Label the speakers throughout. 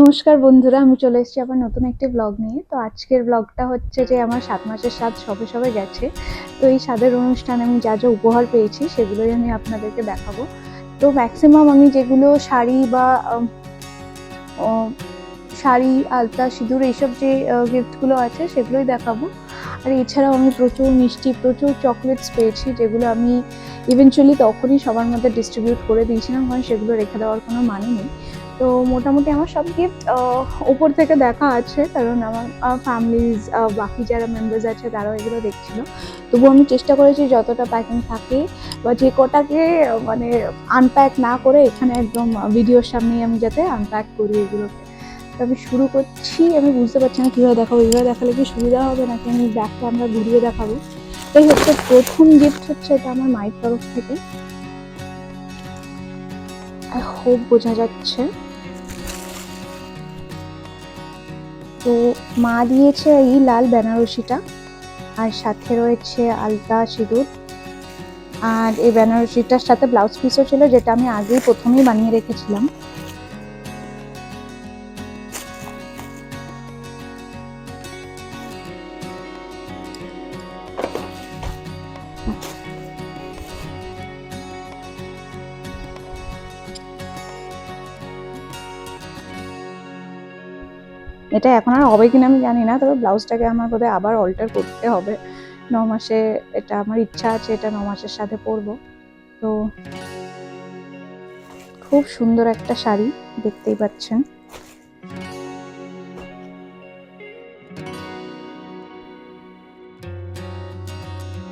Speaker 1: নমস্কার বন্ধুরা, আমি চলে এসেছি আবার নতুন একটি ব্লগ নিয়ে। তো আজকের ব্লগটা হচ্ছে যে আমার 7 মাসের স্বাদ সবে গেছে। তো এই স্বাদের অনুষ্ঠানে আমি যা উপহার পেয়েছি সেগুলোই আমি আপনাদেরকে দেখাবো। তো ম্যাক্সিমাম আমি যেগুলো শাড়ি বা শাড়ি, আলতা, সিঁদুর এইসব যে গিফটগুলো আছে সেগুলোই দেখাবো। আর এছাড়াও আমি প্রচুর মিষ্টি, প্রচুর চকলেটস পেয়েছি, যেগুলো আমি ইভেনচুয়ালি তখনই সবার মধ্যে ডিস্ট্রিবিউট করে দিয়েছিলাম, কারণ সেগুলো রেখে দেওয়ার কোনো মানে নেই। তো মোটামুটি আমার সব গিফট ওপর থেকে দেখা আছে, কারণ আমার ফ্যামিলিজ বাকি যারা মেম্বার্স আছে তারাও এগুলো দেখছিল। তবুও আমি চেষ্টা করেছি যতটা প্যাকিং থাকে বা যে কটাকে মানে আনপ্যাক না করে এখানে একদম ভিডিওর সামনেই আমি যাতে আনপ্যাক করি এগুলোকে। তো আমি শুরু করছি। আমি বুঝতে পারছি না কীভাবে দেখাবো, এইভাবে দেখালে কি সুবিধা হবে নাকি আমি ব্যাক ক্যামেরা ঘুরিয়ে দেখাবো। এই হচ্ছে প্রথম গিফট, হচ্ছে এটা আমার মায়ের তরফ থেকে। আই হোপ বোঝা যাচ্ছে। তো মা দিয়েছে এই লাল বেনারসিটা, আর সাথে রয়েছে আলতা, সিঁদুর। আর এই বেনারসিটার সাথে ব্লাউজ পিসও ছিল, যেটা আমি আগেই প্রথমেই বানিয়ে রেখেছিলাম। এটা এখন আর হবে কিনা আমি জানি না, তবে ব্লাউজটাকে আমার বোধহয় আবার অল্টার করতে হবে 9 মাসে। এটা আমার ইচ্ছা আছে, এটা 9 মাসের সাথে পরবো। তো খুব সুন্দর একটা শাড়ি, দেখতেই পাচ্ছেন।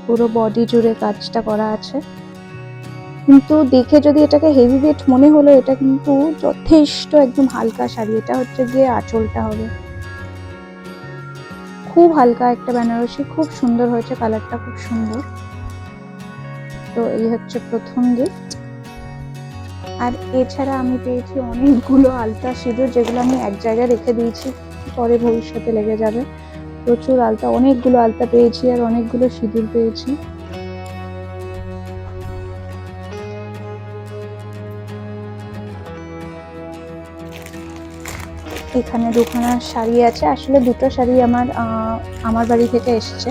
Speaker 1: পুরো বডি জুড়ে কাজটা করা আছে, কিন্তু দেখে যদি এটাকে হেভি ওয়েট মনে হলো, এটা কিন্তু যথেষ্ট একদম হালকা শাড়ি। এটা হচ্ছে গিয়ে আঁচলটা হবে, খুব হালকা একটা বেনারসি, খুব সুন্দর হয়েছে, কালারটা খুব সুন্দর। তো এই হচ্ছে প্রথম গিফট। আর এছাড়া আমি পেয়েছি অনেকগুলো আলতা, সিঁদুর, যেগুলো আমি এক জায়গায় রেখে দিয়েছি, পরে ভবিষ্যতে লেগে যাবে। প্রচুর আলতা, অনেকগুলো আলতা পেয়েছি আর অনেকগুলো সিঁদুর পেয়েছি। এখানে দুখানা শাড়ি আছে, আসলে দুটো শাড়ি আমার বাড়ি থেকে এসছে।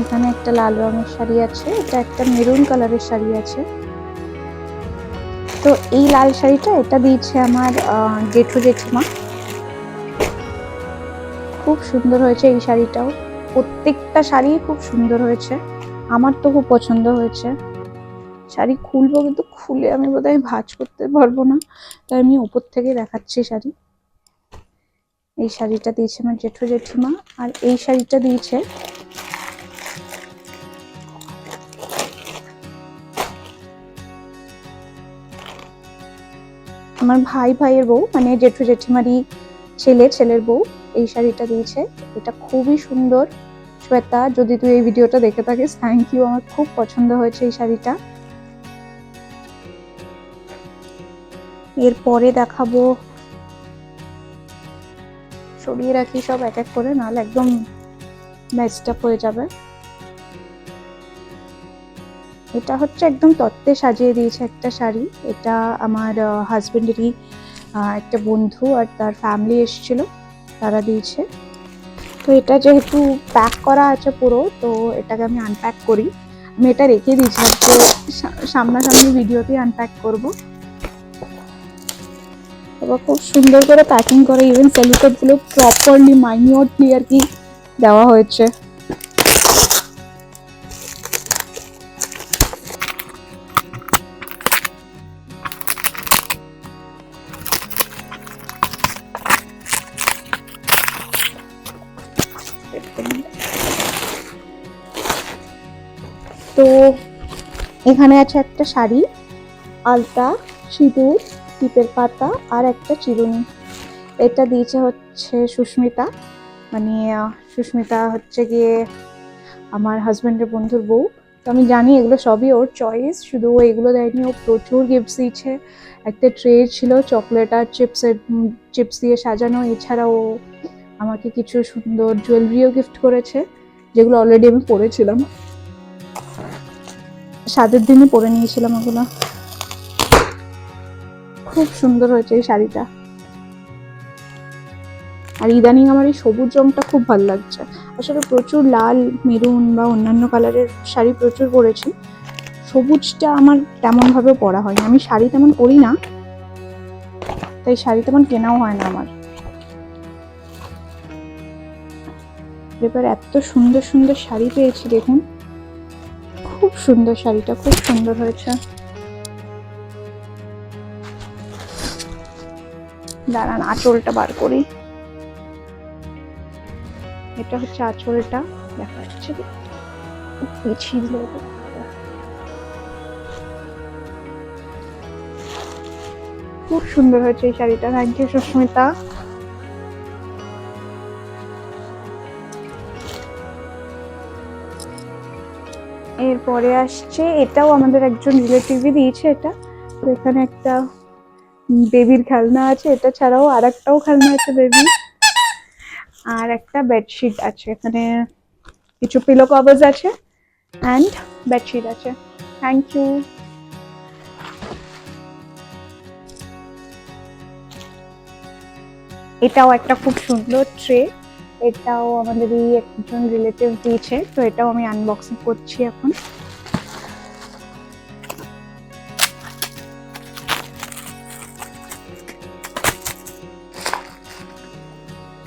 Speaker 1: এখানে একটা লাল রঙের শাড়ি আছে, এটা একটা মেরুন কালারের শাড়ি আছে। তো এই লাল শাড়িটা এটা দিয়েছে আমার জেঠু জেঠিমা। খুব সুন্দর হয়েছে এই শাড়িটাও, প্রত্যেকটা শাড়ি খুব সুন্দর হয়েছে, আমার তো খুব পছন্দ হয়েছে। শাড়ি খুলবো, কিন্তু খুলে আমি বোধহয় ভাঁজ করতে পারবো না, তাই আমি উপর থেকে দেখাচ্ছি শাড়ি। এই শাড়িটা দিয়েছে আমার জেঠু জেঠিমা, আর এই শাড়িটা দিয়েছে আমার ভাইয়ের বউ, মানে জেঠু জেঠিমারই ছেলের বউ। এই শাড়িটা দিয়েছে, এটা খুবই সুন্দর। শ্বেতা, যদি তুই এই ভিডিওটা দেখে থাকিস, থ্যাংক ইউ, আমার খুব পছন্দ হয়েছে এই শাড়িটা। এরপরে দেখাবো, সরিয়ে রাখি সব এক এক করে, নাহলে একদম ম্যাচড আপ হয়ে যাবে। এটা হচ্ছে একদম তত্ত্বে সাজিয়ে দিয়েছে একটা শাড়ি। এটা আমার হাজবেন্ডেরই একটা বন্ধু আর তার ফ্যামিলি এসেছিল, তারা দিয়েছে। তো এটা যেহেতু প্যাক করা আছে পুরো, তো এটাকে আমি আনপ্যাক করি। আমি এটা রেখে দিয়েছিলাম, তো সামনাসামনি ভিডিওতেই আনপ্যাক করবো। এবার খুব সুন্দর করে প্যাকিং করে, ইভেন সেলোটেপগুলো প্রপারলি মাইনিউটলি আর কি দেওয়া হয়েছে। তো এখানে আছে একটা শাড়ি, আলতা, সিঁদুর, টিপের পাতা আর একটা চিরুনি। এটা দিয়েছে হচ্ছে সুস্মিতা, মানে সুস্মিতা হচ্ছে গিয়ে আমার হাজব্যান্ডের বন্ধুর বউ। তো আমি জানি এগুলো সবই ওর চয়েস, শুধু ও এগুলো দেয়নি, ও প্রচুর গিফটস দিয়েছে। একটা ট্রে ছিল চকলেট আর চিপস দিয়ে সাজানো। এছাড়াও আমাকে কিছু সুন্দর জুয়েলারিও গিফট করেছে, যেগুলো অলরেডি আমি পরেছিলাম, স্বাদের দিনই পরে নিয়েছিলাম ওগুলো। খুব সুন্দর হয়েছে এই শাড়িটা। আর ইদানিং আমার এই সবুজ রংটা খুব ভালো লাগছে। আসলে প্রচুর লাল, মেরুন বা অন্যান্য কালারের শাড়ি প্রচুর পরেছি, সবুজটা আমার তেমন ভাবে পরা হয়নি। আমি শাড়ি তেমন পরি না, তাই শাড়ি তেমন কেনাও হয় না আমার। এবার এত সুন্দর সুন্দর শাড়ি পেয়েছি, দেখুন খুব সুন্দর, শাড়িটা খুব সুন্দর হয়েছে। দাঁড়ান আঁচলটা বার করি। এটা হচ্ছে আঁচলটা, দেখা যাচ্ছে পিছিয়ে দিলে খুব সুন্দর হয়েছে এই শাড়িটা। Thank you Susmita. এরপরে আসছে, এটাও আমাদের একজন রিলেটিভই দিয়েছে এটা। তো এখানে একটা বেবির খেলনা আছে, এটা ছাড়াও আর একটাও খেলনা আছে বেবি, আর একটা বেডশিট আছে। এখানে কিছু পিলো কভারস আছে অ্যান্ড বেডশিট আছে। Thank you. এটাও একটা খুব সুন্দর ট্রে, এটাও আমাদেরই একজন রিলেটিভ দিয়েছে। তো এটাও আমি আনবক্সিং করছি এখন।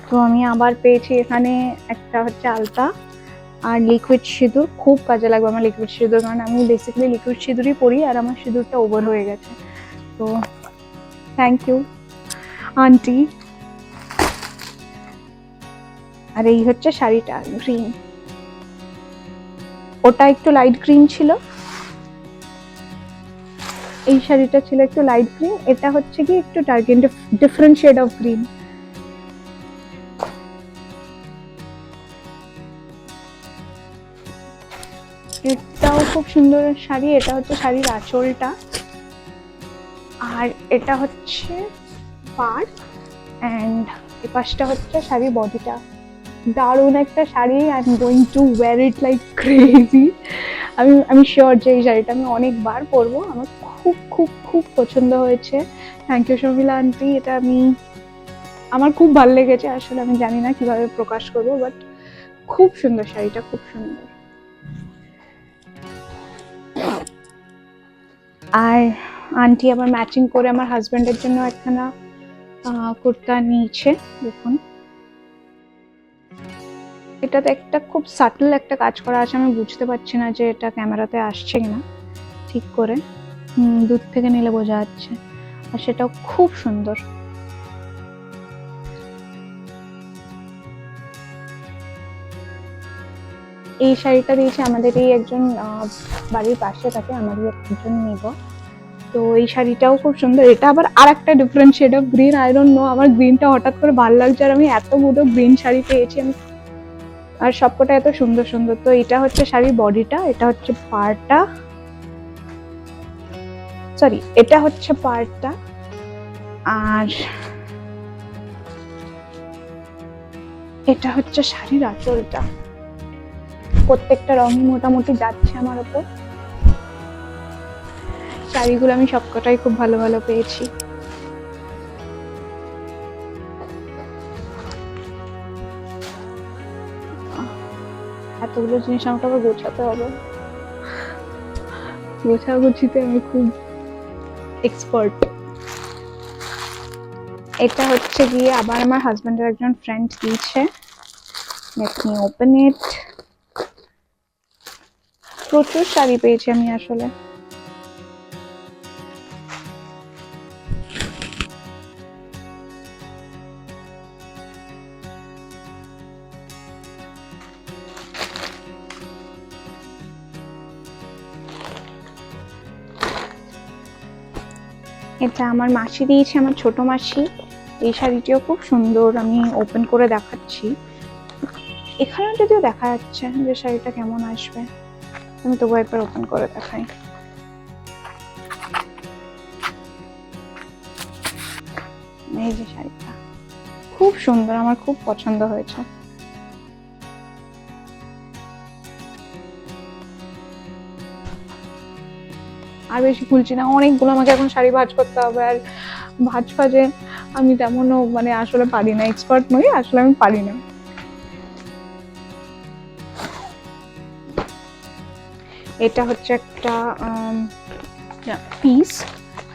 Speaker 1: তো আমি আবার পেয়েছি এখানে একটা হচ্ছে আলতা আর লিকুইড সিঁদুর। খুব কাজে লাগবে আমার লিকুইড সিঁদুর, কারণ আমি বেসিক্যালি লিকুইড সিঁদুরই পরি আর আমার সিঁদুরটা ওভার হয়ে গেছে। তো থ্যাংক ইউ আন্টি। আর এই হচ্ছে শাড়িটা, গ্রিন, ওটা একটু লাইট গ্রিন ছিল, এই শাড়িটা ছিল একটু লাইট গ্রিন, এটা হচ্ছে কি একটু dark, different shade of green. এটাও খুব সুন্দর শাড়ি, এটা হচ্ছে শাড়ির আঁচলটা, আর এটা হচ্ছে পাড়, অ্যান্ড এই পাশটা হচ্ছে শাড়ির বডিটা। দারুণ একটা sari, I am going to wire it like crazy. আমি শিওর যে এই শাড়িটা আমি অনেকবার পরবো, আমার খুব খুব খুব পছন্দ হয়েছে। থ্যাংক ইউ শর্মিলা আন্টি, এটা আমার খুব ভালো লেগেছে। আসলে আমি জানি না কিভাবে প্রকাশ করবো, বাট খুব সুন্দর শাড়িটা, খুব সুন্দর। আর আন্টি আবার ম্যাচিং করে আমার হাজব্যান্ডের জন্য একখানা কুর্তা নিয়েছে, দেখুন। এটাতে একটা খুব সাটল একটা কাজ করা আছে, আমি বুঝতে পারছি না যে এটা ক্যামেরাতে আসছে কিনা ঠিক করে। দূর থেকে নিলে বোঝা যাচ্ছে, আর সেটাও খুব সুন্দর। এই শাড়িটা দিয়েছে আমাদের এই একজন বাড়ির পাশে থাকে, আমারই একজন নেবর। তো এই শাড়িটাও খুব সুন্দর, এটা আবার আর একটা different shade of green. I don't know, আমার গ্রিনটা হঠাৎ করে ভালো লাগছে, আর আমি এতগুলো গ্রিন শাড়ি পেয়েছি আমি, আর সবকটা এত সুন্দর সুন্দর। তো এটা হচ্ছে শাড়ির বডিটা, এটা হচ্ছে পাড়টা, সরি এটা হচ্ছে পাড়টা, আর এটা হচ্ছে শাড়ির আঁচলটা। প্রত্যেকটা রঙই মোটামুটি যাচ্ছে আমার উপর। শাড়িগুলো আমি সবকটাই খুব ভালো ভালো পেয়েছি। এতগুলো জিনিস আমাকে আবার গোছাতে হবে, গোছাগুছিতে আমি খুব এক্সপার্ট। এটা হচ্ছে গিয়ে আবার আমার হাজবেন্ডের একজন ফ্রেন্ড দিয়েছে। Let me open it. প্রচুর শাড়ি পেয়েছি আমি আসলে। এটা আমার মাসি দিয়েছে, আমার ছোট মাসি। এই শাড়িটিও খুব সুন্দর, আমি ওপেন করে দেখাচ্ছি। এখানেও যদিও দেখা যাচ্ছে যে শাড়িটা কেমন আসবে, আমি তবু একবার ওপেন করে দেখাই। এই যে শাড়িটা খুব সুন্দর, আমার খুব পছন্দ হয়েছে। আর বেশি খুলছি না, অনেকগুলো আমাকে এখন শাড়ি ভাঁজ করতে হবে, আর ভাঁজ ফাজে আমি তেমনও মানে আসলে পারি না, এক্সপার্ট নই, আসলে আমি পারি না। এটা হচ্ছে একটা পিস,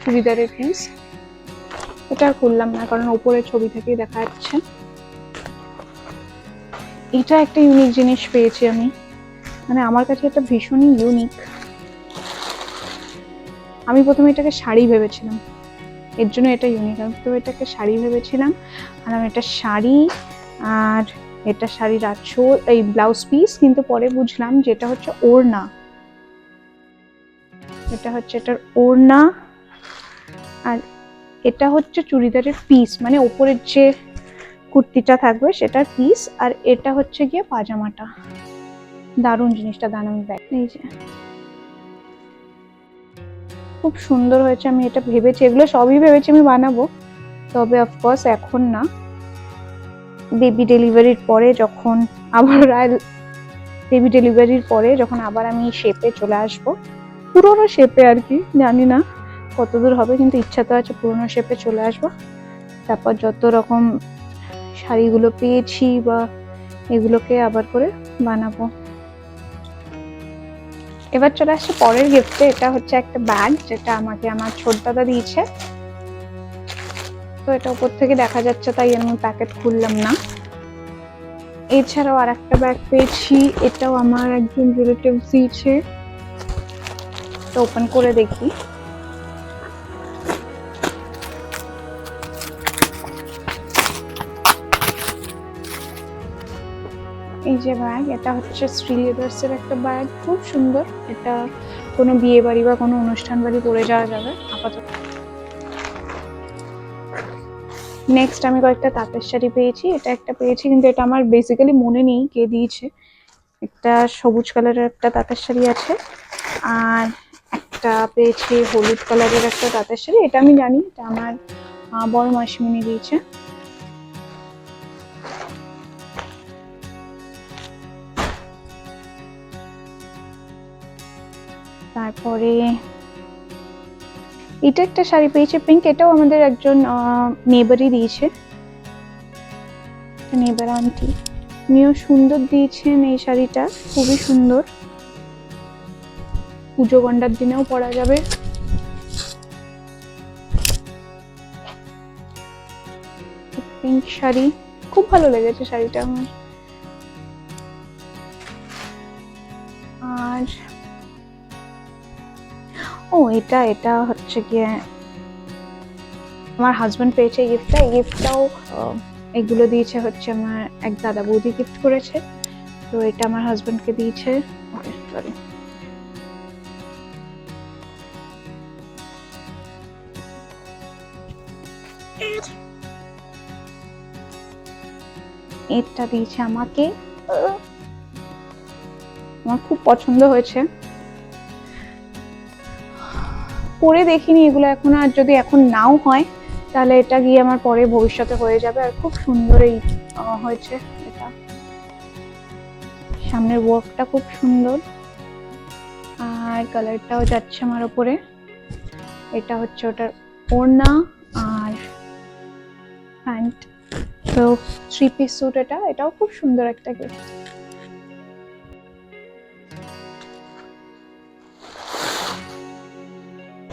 Speaker 1: চুড়িদারের পিস। এটা আর খুললাম না কারণ ওপরের ছবি থেকেই দেখা যাচ্ছে। এটা একটা ইউনিক জিনিস পেয়েছি আমি, মানে আমার কাছে এটা ভীষণই ইউনিক। আমি প্রথমে এটাকে শাড়ি ভেবেছিলাম, এর জন্য এটা ইউনিক। আমি তো এটাকে শাড়ি ভেবেছিলাম, আর আমি এটা শাড়ি, আর এটা শাড়ির আঁচল, এই ব্লাউজ পিস, কিন্তু পরে বুঝলাম যে এটা হচ্ছে ওড়না। এটা হচ্ছে এটার ওড়না, আর এটা হচ্ছে চুড়িদারের পিস, মানে ওপরের যে কুর্তিটা থাকবে সেটার পিস, আর এটা হচ্ছে গিয়ে পাজামাটা। দারুণ জিনিসটা, দারুণ ব্যাগ। এই যে খুব সুন্দর হয়েছে। আমি এটা ভেবেছি, এগুলো সবই ভেবেছি আমি বানাবো, তবে অফকোর্স এখন না, বেবি ডেলিভারির পরে যখন আবার বেবি ডেলিভারির পরে যখন আবার আমি শেপে চলে আসবো, পুরোনো শেপে আর কি, জানি না কতদূর হবে, কিন্তু ইচ্ছা তো আছে পুরোনো শেপে চলে আসবো। তারপর যত রকম শাড়িগুলো পেয়েছি বা এগুলোকে আবার করে বানাবো। এবার চলে আসছে পরের গিফটে। এটা হচ্ছে একটা ব্যাগ, যেটা আমাকে আমার ছোট দাদা দিয়েছে। তো এটা উপর থেকে দেখা যাচ্ছে তাই আমি প্যাকেট খুললাম না। এছাড়াও আর একটা ব্যাগ পেয়েছি, এটাও আমার একজন রিলেটিভ দিয়েছে। তো ওপেন করে দেখি। এই যে ব্যাগ, এটা হচ্ছে শ্রী লেদার্সের একটা ব্যাগ, খুব সুন্দর। এটা কোনো বিয়ে বাড়ি বা কোনো অনুষ্ঠান বাড়ি পরে যাওয়া যাবে আপাতত। নেক্সট আমি কয়েকটা তাঁতের শাড়ি পেয়েছি। এটা একটা পেয়েছি, কিন্তু এটা আমার বেসিক্যালি মনে নেই কে দিয়েছে। একটা সবুজ কালারের একটা তাঁতের শাড়ি আছে, আর একটা পেয়েছি হলুদ কালারের একটা তাঁতের শাড়ি। এটা আমি জানি, এটা আমার বড় মাসিমণি দিয়েছে। তারপরে এটা একটা শাড়ি পেয়েছি পিঙ্ক, এটাও আমাদের একজন নেবারই দিয়েছে, নেবার আন্টি। উনিও সুন্দর দিয়েছেন এই শাড়িটা, খুবই সুন্দর, পুজো গন্ডার দিনেও পরা যাবে। পিঙ্ক শাড়ি, খুব ভালো লেগেছে শাড়িটা আমার। আর ও এটা এটা হচ্ছে গিয়ে আমার হাজবেন্ড পেয়েছে এই গিফটটা। এই গিফটটাও এগুলো দিয়েছে হচ্ছে আমার এক দাদা বৌদি গিফট করেছে, তো এটা আমার হাজবেন্ডকে দিয়েছে। ওকে সরি। এটা দিয়েছে আমাকে, আমার খুব পছন্দ হয়েছে। পরে দেখিনি এগুলো এখন, আর যদি এখন নাও হয় তাহলে এটা গিয়ে আমার পরে ভবিষ্যতে হয়ে যাবে। আর খুব সুন্দর এই হয়েছে এটা, সামনের ওয়ার্কটা খুব সুন্দর, আর কালারটাও যাচ্ছে আমার উপরে। এটা হচ্ছে ওটার ওড়না আর প্যান্ট, তো 3 পিস স্যুট। এটাও খুব সুন্দর একটা গিফট।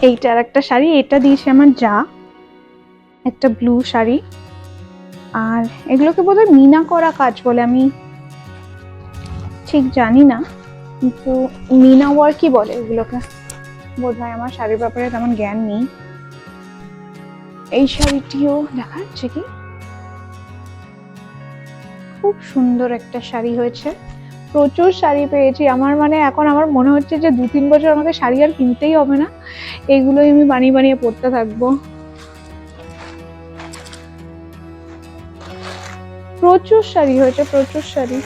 Speaker 1: এইটার একটা শাড়ি, এটা দিয়েছে আমার যা, একটা ব্লু শাড়ি। আর এগুলোকে বোধহয় মিনা করা কাজ বলে, আমি ঠিক জানি না, কিন্তু মিনা ওয়ার্কই বলে এগুলোকে বোধহয়। আমার শাড়ির ব্যাপারে তেমন জ্ঞান নেই। এই শাড়িটিও দেখা যাচ্ছে কি, খুব সুন্দর একটা শাড়ি হয়েছে। প্রচুর শাড়ি পেয়েছি আমার, মানে এখন আমার মনে হচ্ছে যে 2-3 বছর আমাকে শাড়ি আর কিনতেই হবে না, এইগুলোই আমি বানিয়ে বানিয়ে পরতে থাকবো। প্রচুর শাড়ি হয়েছে, প্রচুর শাড়ি।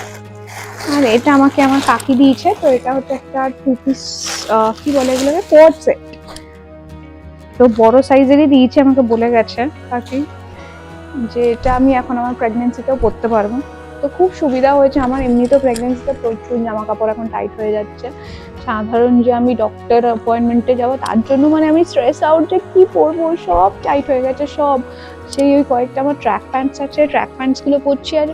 Speaker 1: আর এটা আমাকে আমার কাকি দিয়েছে, তো এটা হচ্ছে একটা 2 পিস, কি বলে এগুলোকে, কোট সেট। তো বড় সাইজেরই দিয়েছে, আমাকে বলে গেছে কাকি যে এটা আমি এখন আমার প্রেগনেন্সিতেও পরতে পারবো। তো খুব সুবিধা হয়েছে আমার, এমনিতেও প্রেগনেন্সিতে প্রচুর জামা কাপড় এখন টাইট হয়ে যাচ্ছে, সাধারণ যে আমি ডক্টর অ্যাপয়েন্টমেন্টে যাবো তার জন্য মানে আমি স্ট্রেস আউট যে কী পরবো, সব টাইট হয়ে গেছে সব। সেই ওই কয়েকটা আমার ট্র্যাক প্যান্টস আছে, ট্র্যাক প্যান্টসগুলো পরছি। আর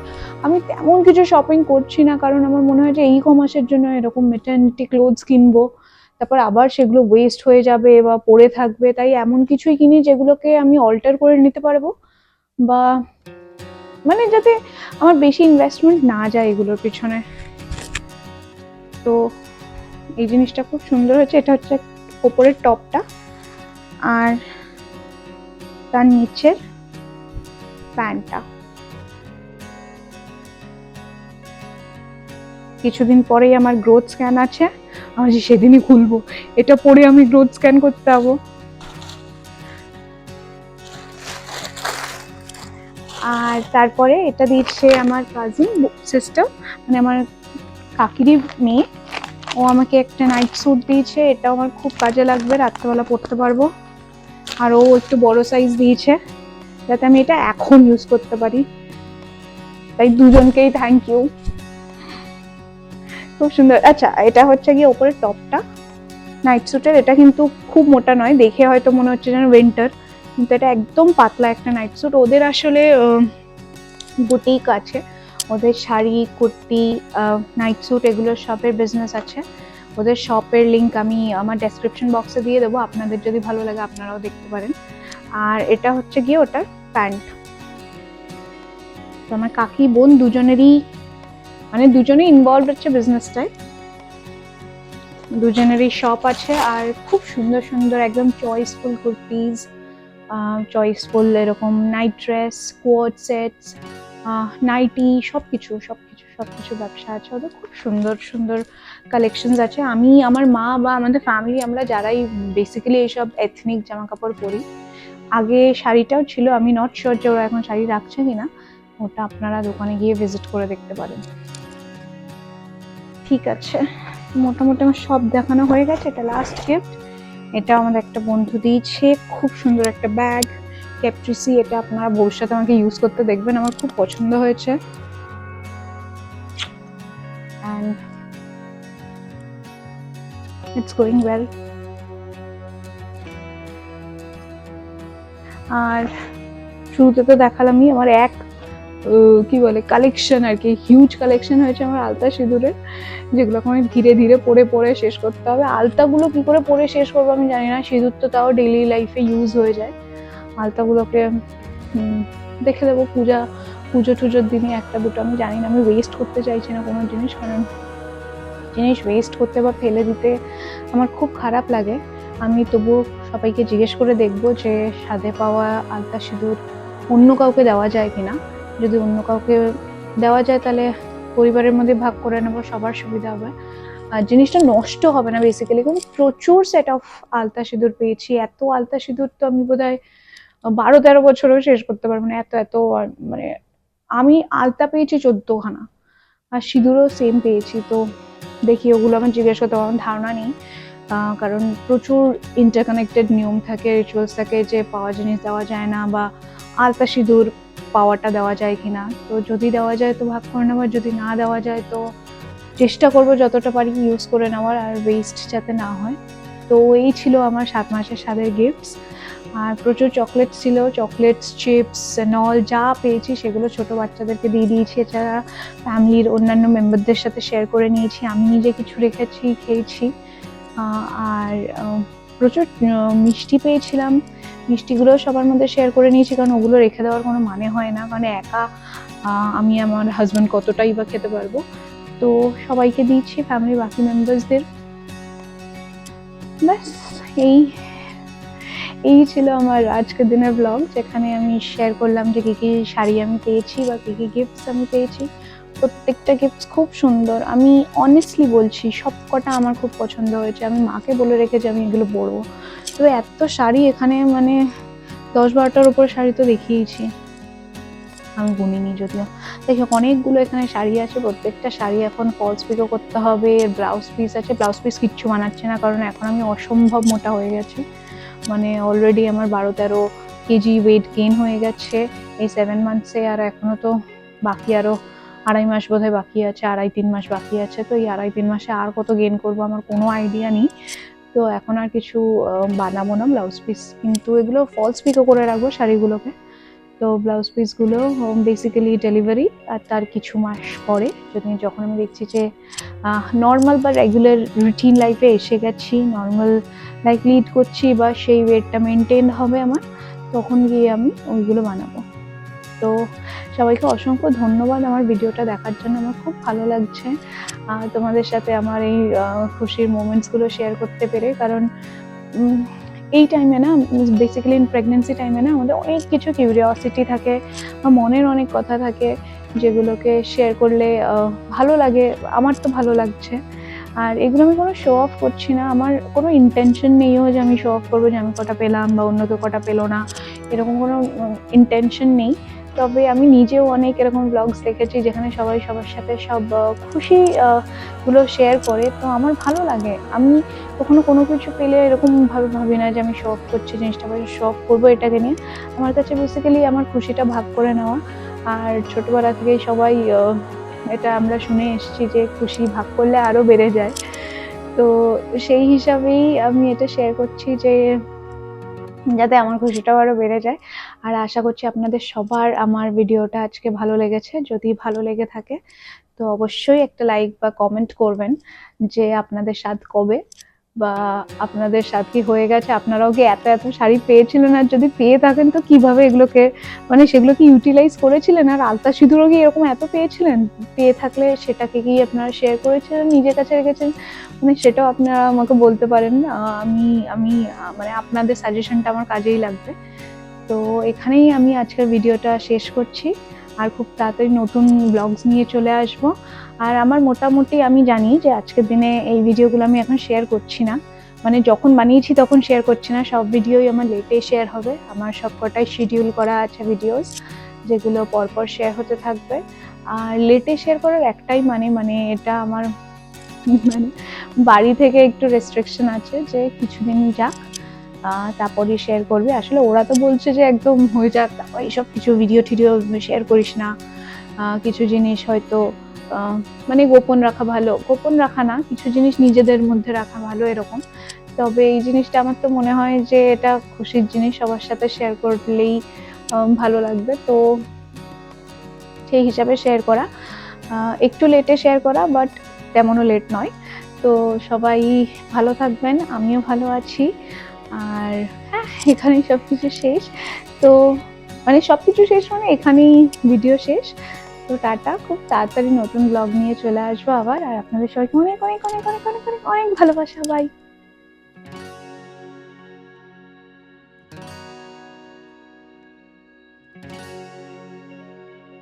Speaker 1: আমি তেমন কিছু শপিং করছি না, কারণ আমার মনে হয় যে এই কমাসের জন্য এরকম মেটার্নিটি ক্লোথস কিনবো, তারপর আবার সেগুলো ওয়েস্ট হয়ে যাবে বা পড়ে থাকবে। তাই এমন কিছুই কিনি যেগুলোকে আমি অল্টার করে নিতে পারবো, বা মানে যাতে আমার বেশি ইনভেস্টমেন্ট না যায় এগুলোর পিছনে। তো এই জিনিসটা খুব সুন্দর হয়েছে। এটা হচ্ছে ওপরের টপটা, আর তার নিচের প্যান্টটা। কিছুদিন পরেই আমার গ্রোথ স্ক্যান আছে, আমি সেদিনই খুলবো। এটা পরে আমি গ্রোথ স্ক্যান করতে যাবো। আর তারপরে এটা দিচ্ছে আমার কাজিন সিস্টার, মানে আমার কাকিরই মেয়ে। ও আমাকে একটা নাইট স্যুট দিয়েছে, এটা আমার খুব কাজে লাগবে, রাত্রেবেলা পরতে পারবো। আর ও একটু বড় সাইজ দিয়েছে যাতে আমি এটা এখন ইউজ করতে পারি। তাই দুজনকেই থ্যাংক ইউ, খুব সুন্দর। আচ্ছা, এটা হচ্ছে গিয়ে ওপরের টপটা নাইট স্যুটের। এটা কিন্তু খুব মোটা নয়, দেখে হয়তো মনে হচ্ছে যেন উইন্টার, কিন্তু এটা একদম পাতলা একটা নাইট স্যুট। ওদের আসলে বুটিক আছে, ওদের শাড়ি, কুর্তি, নাইট স্যুট এগুলোর সবের বিজনেস আছে। ওদের শপের লিঙ্ক আমি আমার ডেসক্রিপশন বক্সে দিয়ে দেবো, আপনাদের যদি ভালো লাগে আপনারাও দেখতে পারেন। আর এটা হচ্ছে গিয়ে ওটার প্যান্ট। তো আমার কাকি বোন দুজনেরই মানে দুজনেই ইনভলভ হচ্ছে বিজনেসটায়, দুজনেরই শপ আছে। আর খুব সুন্দর সুন্দর একদম চয়েসফুল কুর্তিজ, চয়েসফুল এরকম নাইট ড্রেস, কোয়ার্ড সেটস, নাইটি, সবকিছু ব্যবসা আছে ওদের। খুব সুন্দর সুন্দর কালেকশনস আছে। আমি, আমার মা বা আমাদের ফ্যামিলি, আমরা যারাই বেসিক্যালি এইসব এথনিক জামা কাপড় পরি। আগে শাড়িটাও ছিল, আমি নট শিওর যে ওরা এখন শাড়ি রাখছে কিনা, ওটা আপনারা দোকানে গিয়ে ভিজিট করে দেখতে পারেন। ঠিক আছে, মোটামুটি আমার সব দেখানো হয়ে গেছে। এটা লাস্ট গিফট, এটা আমাদের একটা বন্ধু দিয়েছে, খুব সুন্দর একটা ব্যাগ ক্যাপ্রিসি। এটা আপনারা ভবিষ্যতে আমাকে ইউজ করতে দেখবেন, আমার খুব পছন্দ হয়েছে। and it's going well. আর শুরুতে তো দেখালামই আমার কি বলে কালেকশন আর কি, হিউজ কালেকশন হয়েছে আমার আলতা সিঁদুরের, যেগুলোকে আমি ধীরে ধীরে পরে শেষ করতে হবে। আলতাগুলো কি করে পরে শেষ করবো আমি জানি না, সিঁদুর তো তাও ডেইলি লাইফে ইউজ হয়ে যায়। আলতাগুলোকে দেখে দেবো পুজো টুজোর দিনে একটা দুটো, আমি জানি না। আমি ওয়েস্ট করতে চাইছি না কোনো জিনিস, কারণ জিনিস ওয়েস্ট করতে বা ফেলে দিতে আমার খুব খারাপ লাগে। আমি তবুও সবাইকে জিজ্ঞেস করে দেখবো যে সাধে পাওয়া আলতা সিঁদুর অন্য কাউকে দেওয়া যায় কিনা। যদি অন্য কাউকে দেওয়া যায় তাহলে পরিবারের মধ্যে ভাগ করে নেবো, সবার সুবিধা হবে, আর জিনিসটা নষ্ট হবে না বেসিক্যালি। কিন্তু প্রচুর সেট অফ আলতা সিঁদুর পেয়েছি, এত আলতা সিঁদুর তো আমি বোধহয় 12-13 বছরেও শেষ করতে পারবো না, এত মানে আমি আলতা পেয়েছি 14খানা, আর সিঁদুরও সেম পেয়েছি। তো দেখি ওগুলো আমার জিজ্ঞেস করতে পারবো, ধারণা নেই, কারণ প্রচুর ইন্টারকানেক্টেড নিয়ম থাকে, রিচুয়ালস থাকে, যে পাওয়া জিনিস দেওয়া যায় না, বা আলতা সিঁদুর পাওয়াটা দেওয়া যায় কিনা। তো যদি দেওয়া যায় তো ভাগ করে নেওয়ার, যদি না দেওয়া যায় তো চেষ্টা করবো যতটা পারি ইউজ করে নেওয়ার, আর ওয়েস্ট যাতে না হয়। তো এই ছিল আমার 7 মাসের স্বাদের গিফটস। আর প্রচুর চকলেটস ছিল, চকলেটস, চিপস, নল যা পেয়েছি সেগুলো ছোট বাচ্চাদেরকে দিয়ে দিয়েছি, এছাড়া ফ্যামিলির অন্যান্য মেম্বারদের সাথে শেয়ার করে নিয়েছি, আমি নিজে কিছু রেখেছি, খেয়েছি। আর প্রচুর মিষ্টি পেয়েছিলাম, মিষ্টিগুলোও সবার মধ্যে শেয়ার করে নিয়েছি, কারণ ওগুলো রেখে দেওয়ার কোনো মানে হয় না, কারণ একা আমি আমার হাজব্যান্ড কতটাই বা খেতে পারবো। তো সবাইকে দিয়েছি, ফ্যামিলির বাকি মেম্বার্সদের। ব্যাস এই ছিল আমার আজকের দিনের ব্লগ, যেখানে আমি শেয়ার করলাম যে কী কী শাড়ি আমি পেয়েছি বা কী কী গিফটস আমি পেয়েছি। প্রত্যেকটা গিফটস খুব সুন্দর, আমি অনেস্টলি বলছি সব কটা আমার খুব পছন্দ হয়েছে। আমি মাকে বলে রেখেছি আমি এগুলো পরবো। তো এত শাড়ি এখানে, মানে 10-12টার উপরে শাড়ি তো দেখিয়েছি, আমি গুনিনি যদিও। দেখো অনেকগুলো এখানে শাড়ি আছে, প্রত্যেকটা শাড়ি এখন ফলস পিকও করতে হবে, ব্লাউজ পিস আছে। ব্লাউজ পিস কিচ্ছু বানাচ্ছে না, কারণ এখন আমি অসম্ভব মোটা হয়ে গেছি, মানে অলরেডি আমার 12-13 কেজি ওয়েট গেইন হয়ে গেছে এই 7 মান্থসে, আর এখনো তো বাকি আরো 2.5 মাস বোধহয় বাকি আছে, 2.5-3 মাস বাকি আছে। তো এই 2.5-3 মাসে আর কত গেইন করবো আমার কোনো আইডিয়া নেই। তো এখন আর কিছু বানাবো না ব্লাউজ পিস, কিন্তু এগুলো ফলস পিকো করে রাখবো শাড়িগুলোকে। তো ব্লাউজ পিসগুলো বেসিক্যালি ডেলিভারি, আর তার কিছু মাস পরে যখন আমি দেখছি যে নর্মাল বা রেগুলার রুটিন লাইফে এসে গেছি, নর্মাল লাইফ লিড করছি বা সেই ওয়েটটা মেনটেন হবে আমার, তখন গিয়ে আমি ওইগুলো বানাবো। তো সবাইকে অসংখ্য ধন্যবাদ আমার ভিডিওটা দেখার জন্য। আমার খুব ভালো লাগছে তোমাদের সাথে আমার এই খুশির মোমেন্টসগুলো শেয়ার করতে পেরে, কারণ এই টাইমে না, বেসিক্যালি প্রেগনেন্সি টাইমে না আমাদের অনেক কিছু কিউরিওসিটি থাকে, মনের অনেক কথা থাকে, যেগুলোকে শেয়ার করলে ভালো লাগে। আমার তো ভালো লাগছে। আর এগুলো আমি কোনো শো অফ করছি না, আমার কোনো ইন্টেনশন নেইও যে আমি শো অফ করবো যে আমি কটা পেলাম বা অন্য কেউ কটা পেলো না, এরকম কোনো ইন্টেনশন নেই। তবে আমি নিজেও অনেক এরকম ব্লগস দেখেছি যেখানে সবাই সবার সাথে সব খুশি গুলো শেয়ার করে, তো আমার ভালো লাগে। আমি কখনো কোনো কিছু পেলে এরকমভাবে ভাবি না যে আমি শো অফ করছি জিনিসটা বা শো অফ করবো এটাকে নিয়ে। আমার কাছে বেসিক্যালি আমার খুশিটা ভাগ করে নেওয়া। আর ছোটবেলা থেকেই সবাই এটা আমরা শুনে এসেছি যে খুশি ভাগ করলে আরও বেড়ে যায়। তো সেই হিসাবেই আমি এটা শেয়ার করছি যে যাতে আমার খুশিটাও আরও বেড়ে যায়। আর আশা করছি আপনাদের সবার আমার ভিডিওটা আজকে ভালো লেগেছে। যদি ভালো লেগে থাকে তো অবশ্যই একটা লাইক বা কমেন্ট করবেন যে আপনাদের স্বাদ কবে, বা আপনাদের স্বাদ কি হয়ে গেছে, আপনারাও কি এত এত শাড়ি পেয়েছিলেন, আর যদি পেয়ে থাকেন তো কিভাবে এগুলোকে, মানে সেগুলো কি ইউটিলাইজ করেছিলেন, আর আলতা সিঁদুরও কি এরকম এত পেয়েছিলেন, পেয়ে থাকলে সেটাকে কি আপনারা শেয়ার করেছিলেন, নিজের কাছে রেখেছেন, মানে সেটাও আপনারা আমাকে বলতে পারেন। আমি আমি মানে আপনাদের সাজেশনটা আমার কাজেই লাগবে। তো এখানেই আমি আজকের ভিডিওটা শেষ করছি, আর খুব তাড়াতাড়ি নতুন ব্লগস নিয়ে চলে আসবো। আর আমার মোটামুটি আমি জানি যে আজকের দিনে এই ভিডিওগুলো আমি এখন শেয়ার করছি না, মানে যখন বানিয়েছি তখন শেয়ার করছি না, সব ভিডিওই আমার লেটে শেয়ার হবে। আমার সব কটাই শিডিউল করা আছে ভিডিওস, যেগুলো পরপর শেয়ার হতে থাকবে। আর লেটে শেয়ার করার একটাই মানে এটা আমার মানে বাড়ি থেকে একটু রেস্ট্রিকশন আছে যে কিছুদিন যাক, তারপরে শেয়ার করবে। আসলে ওরা তো বলছে যে একদম হয়ে যাক, তারপর এইসব কিছু ভিডিও টিডিও শেয়ার করিস না, কিছু জিনিস হয়তো মানে গোপন রাখা ভালো, গোপন রাখা না, কিছু জিনিস নিজেদের মধ্যে রাখা ভালো এরকম। তবে এই জিনিসটা আমার তো মনে হয় যে এটা খুশির জিনিস, সবার সাথে শেয়ার করলেই ভালো লাগবে। তো সেই হিসাবে শেয়ার করা, একটু লেটে শেয়ার করা, বাট তেমনও লেট নয়। তো সবাই ভালো থাকবেন, আমিও ভালো আছি। আর হ্যাঁ, এখানেই সবকিছু শেষ। তো মানে সবকিছু শেষ মানে এখানেই ভিডিও শেষ। তো টাটা, খুব তাড়াতাড়ি নতুন ব্লগ নিয়ে চলে আসবো আবার। আর আপনাদের সবাইকে অনেক অনেক অনেক অনেক অনেক অনেক অনেক ভালোবাসা। বাই।